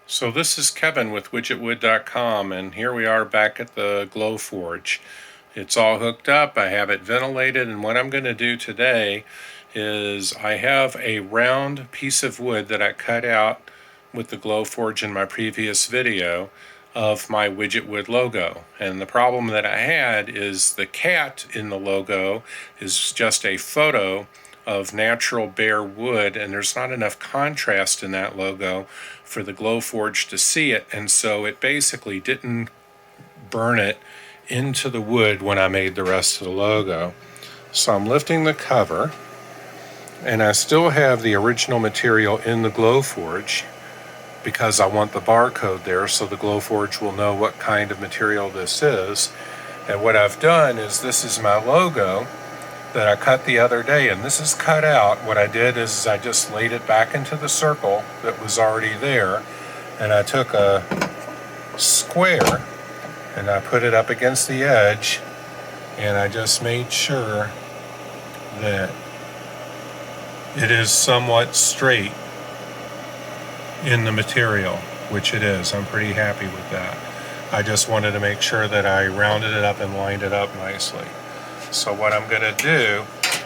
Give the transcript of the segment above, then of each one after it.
So this is Kevin with WidgetWood.com, and here we are back at the glowforge. It's all hooked up, I have it ventilated, and what I'm going to do today is I have a round piece of wood that I cut out with the glowforge in my previous video of my WidgetWood logo. And the problem that I had is the cat in the logo is just a photo of natural bare wood, and there's not enough contrast in that logo for the glowforge to see it, and so it basically didn't burn it into the wood when I made the rest of the logo. So I'm lifting the cover, and I still have the original material in the glowforge because I want the barcode there so the glowforge will know what kind of material this is. And what I've done is, this is my logo that I cut the other day, and this is cut out. What I did is I just laid it back into the circle that was already there, and I took a square and I put it up against the edge, and I just made sure that it is somewhat straight in the material, which it is. I'm pretty happy with that. I just wanted to make sure that I rounded it up and lined it up nicely. So what I'm going to do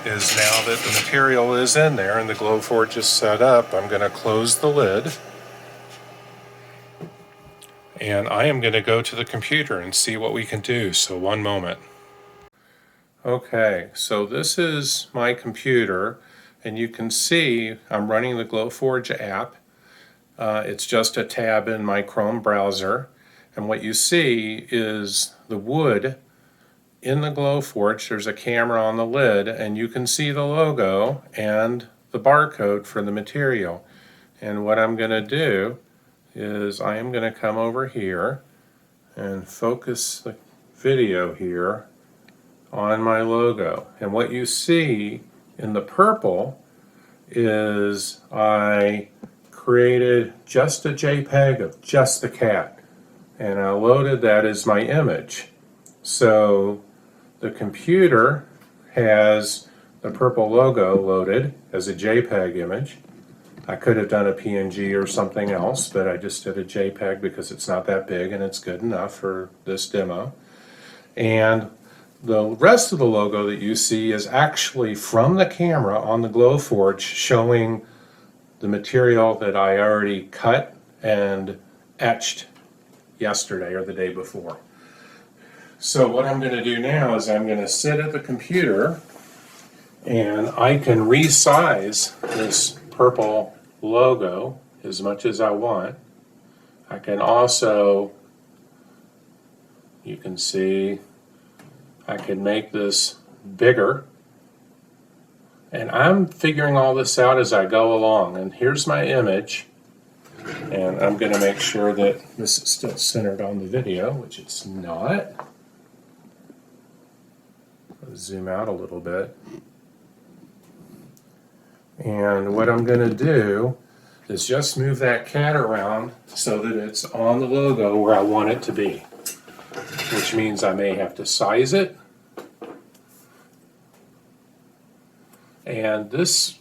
is, now that the material is in there and the glowforge is set up, I'm going to close the lid, and I am going to go to the computer and see what we can do. So one moment. Okay, so this is my computer, and you can see I'm running the glowforge app. It's just a tab in my Chrome browser, and what you see is the wood in the glowforge. There's a camera on the lid, and you can see the logo and the barcode for the material. And what I'm going to do is I am going to come over here and focus the video here on my logo. And what you see in the purple is I created just a JPEG of just the cat, and I loaded that as my image. So the computer has the purple logo loaded as a JPEG image. I could have done a PNG or something else, but I just did a JPEG because it's not that big and it's good enough for this demo. And the rest of the logo that you see is actually from the camera on the glowforge, showing the material that I already cut and etched yesterday or the day before. So what I'm going to do now is I'm going to sit at the computer, and I can resize this purple logo as much as I want. I can also, you can see, I can make this bigger, and I'm figuring all this out as I go along. And here's my image, and I'm going to make sure that this is still centered on the video, which it's not. Zoom out a little bit. And what I'm going to do is just move that cat around so that it's on the logo where I want it to be, which means I may have to size it. And this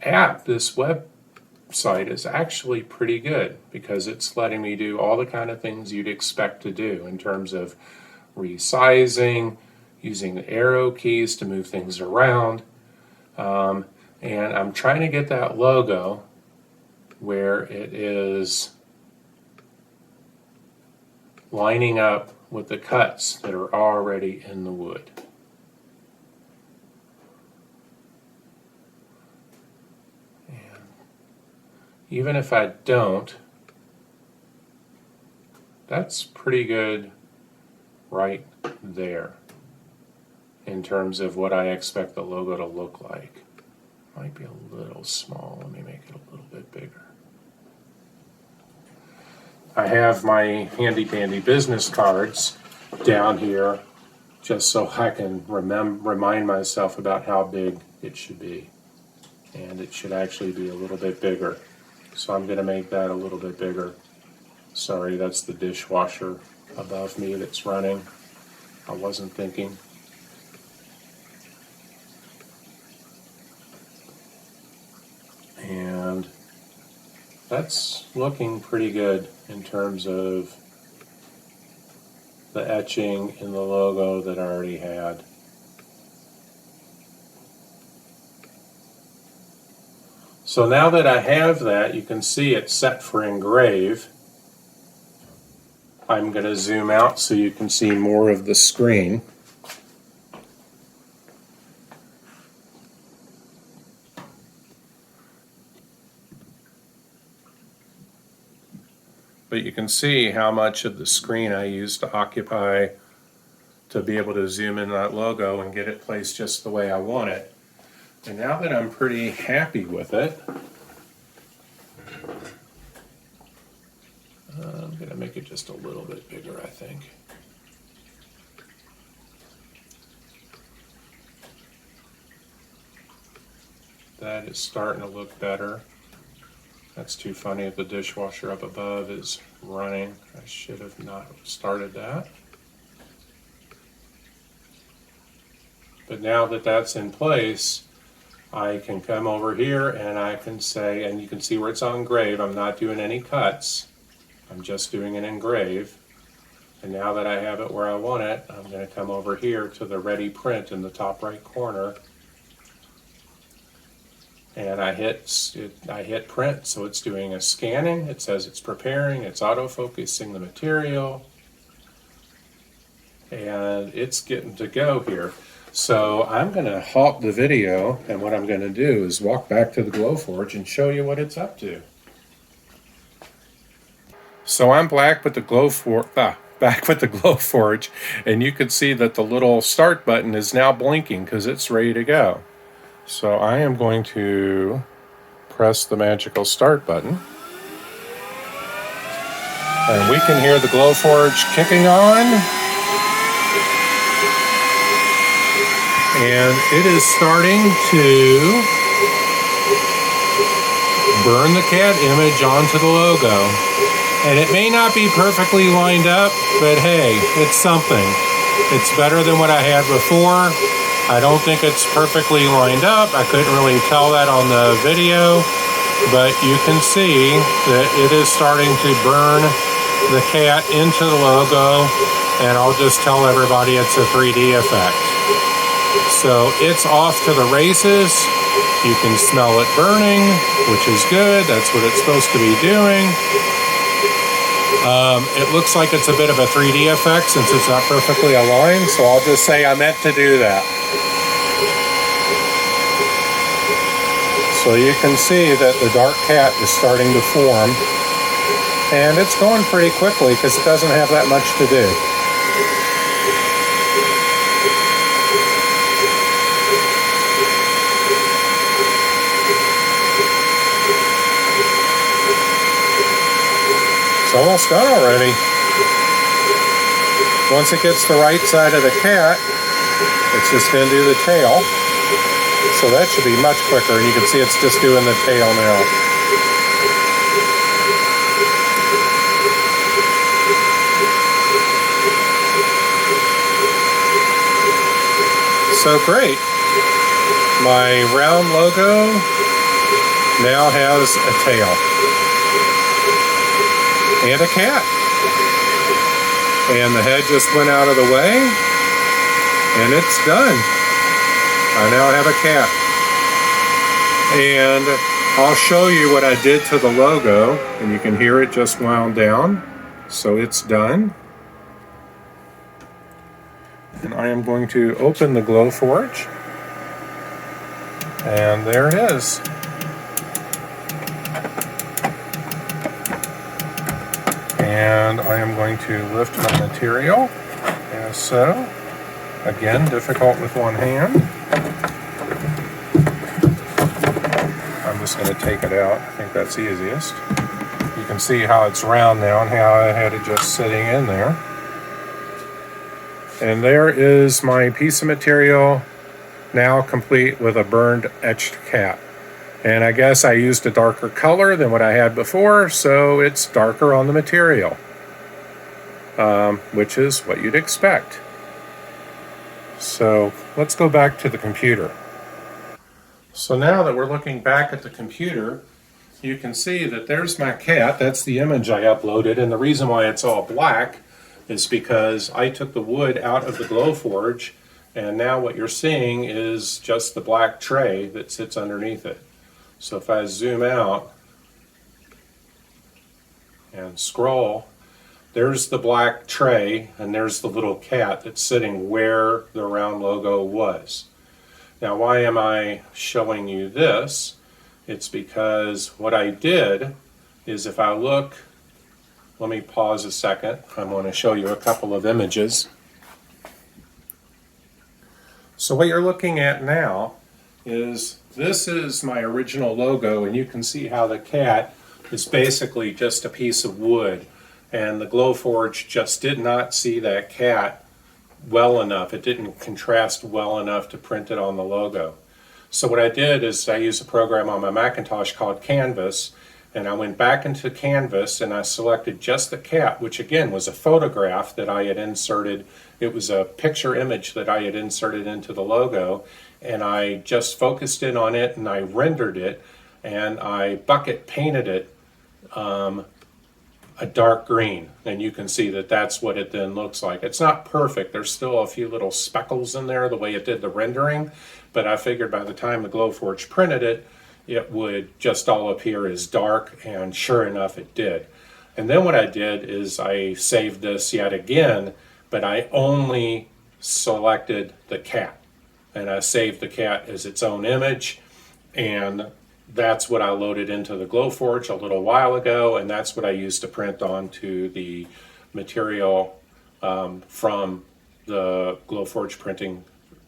app, this website, is actually pretty good because it's letting me do all the kind of things you'd expect to do in terms of resizing, using the arrow keys to move things around. And I'm trying to get that logo where it is lining up with the cuts that are already in the wood. And even if I don't, that's pretty good right there in terms of what I expect the logo to look like. Might be a little small. Let me make it a little bit bigger. I have my handy dandy business cards down here just so I can remind myself about how big it should be. And it should actually be a little bit bigger. So I'm going to make that a little bit bigger. Sorry, that's the dishwasher above me that's running. I wasn't thinking. And that's looking pretty good in terms of the etching in the logo that I already had. So now that I have that, you can see it's set for engrave. I'm going to zoom out so you can see more of the screen. But you can see how much of the screen I used to occupy to be able to zoom in that logo and get it placed just the way I want it. And now that I'm pretty happy with it, I'm going to make it just a little bit bigger, I think. That is starting to look better. That's too funny. The dishwasher up above is running. I should have not started that. But now that that's in place, I can come over here and I can say, and you can see where it's on engrave, I'm not doing any cuts. I'm just doing an engrave. And now that I have it where I want it, I'm going to come over here to the ready print in the top right corner. And I hit print, so it's doing a scanning. It says it's preparing, it's auto-focusing the material, and it's getting to go here. So I'm going to halt the video, and what I'm going to do is walk back to the glowforge and show you what it's up to. So I'm back with the glowforge, and you can see that the little start button is now blinking because it's ready to go. So I am going to press the magical start button. And we can hear the glowforge kicking on. And it is starting to burn the cat image onto the logo. And it may not be perfectly lined up, but hey, it's something. It's better than what I had before. I don't think it's perfectly lined up. I couldn't really tell that on the video, but you can see that it is starting to burn the cat into the logo, and I'll just tell everybody it's a 3D effect. So it's off to the races. You can smell it burning, which is good. That's what it's supposed to be doing. It looks like it's a bit of a 3D effect since it's not perfectly aligned, so I'll just say I meant to do that. So you can see that the dark cat is starting to form, and it's going pretty quickly because it doesn't have that much to do. It's almost done already. Once it gets the right side of the cat, it's just going to do the tail. So that should be much quicker, and you can see it's just doing the tail now. So great. My round logo now has a tail. And a cat. And the head just went out of the way, and it's done. I now have a cat. And I'll show you what I did to the logo, and you can hear it just wound down. So it's done. And I am going to open the glowforge. And there it is. And I am going to lift my material, as so. Again, difficult with one hand. I'm just going to take it out. I think that's easiest. You can see how it's round now and how I had it just sitting in there. And there is my piece of material, now complete with a burned etched cat. And I guess I used a darker color than what I had before, so it's darker on the material, which is what you'd expect. So let's go back to the computer. So now that we're looking back at the computer, you can see that there's my cat. That's the image I uploaded, and the reason why it's all black is because I took the wood out of the glowforge, and now what you're seeing is just the black tray that sits underneath it. So if I zoom out and scroll, there's the black tray, and there's the little cat that's sitting where the round logo was. Now, why am I showing you this? It's because what I did is, if I look, let me pause a second. I'm going to show you a couple of images. So what you're looking at now is, this is my original logo, and you can see how the cat is basically just a piece of wood, and the glowforge just did not see that cat well enough. It didn't contrast well enough to print it on the logo. So what I did is I used a program on my Macintosh called Canvas, and I went back into Canvas and I selected just the cat, which again was a photograph that I had inserted. It was a picture image that I had inserted into the logo, and I just focused in on it and I rendered it, and I bucket painted it a dark green, and you can see that that's what it then looks like. It's not perfect. There's still a few little speckles in there the way it did the rendering, but I figured by the time the glowforge printed it, it would just all appear as dark, and sure enough it did. And then what I did is I saved this yet again, but I only selected the cat, and I saved the cat as its own image, and that's what I loaded into the glowforge a little while ago, and that's what I used to print onto the material from the glowforge printing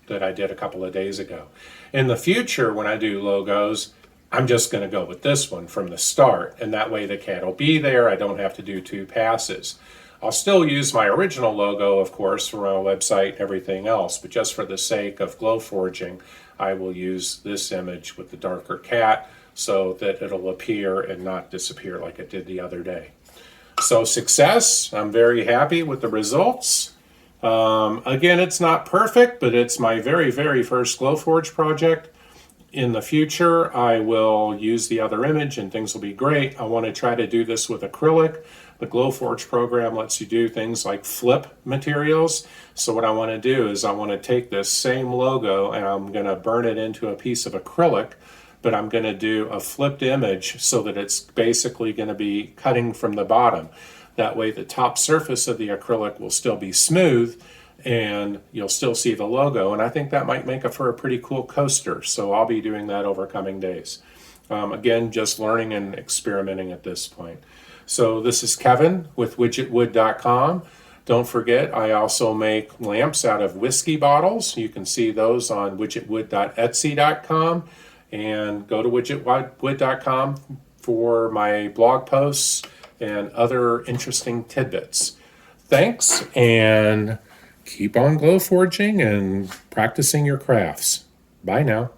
that I did a couple of days ago. In the future, when I do logos, I'm just going to go with this one from the start, and that way the cat will be there. I don't have to do 2 passes. I'll still use my original logo, of course, for my website and everything else, but just for the sake of glowforging, I will use this image with the darker cat so that it'll appear and not disappear like it did the other day. So success. I'm very happy with the results. Again, it's not perfect, but it's my very, very first glowforge project. In the future, I will use the other image and things will be great. I want to try to do this with acrylic. The glowforge program lets you do things like flip materials. So what I want to do is I want to take this same logo and I'm going to burn it into a piece of acrylic, but I'm going to do a flipped image so that it's basically going to be cutting from the bottom. That way the top surface of the acrylic will still be smooth and you'll still see the logo, and I think that might make it for a pretty cool coaster. So I'll be doing that over coming days. Again, just learning and experimenting at this point. So this is Kevin with WidgetWood.com. Don't forget, I also make lamps out of whiskey bottles. You can see those on WidgetWood.etsy.com, and go to WidgetWood.com for my blog posts and other interesting tidbits. Thanks, and keep on glowforging and practicing your crafts. Bye now.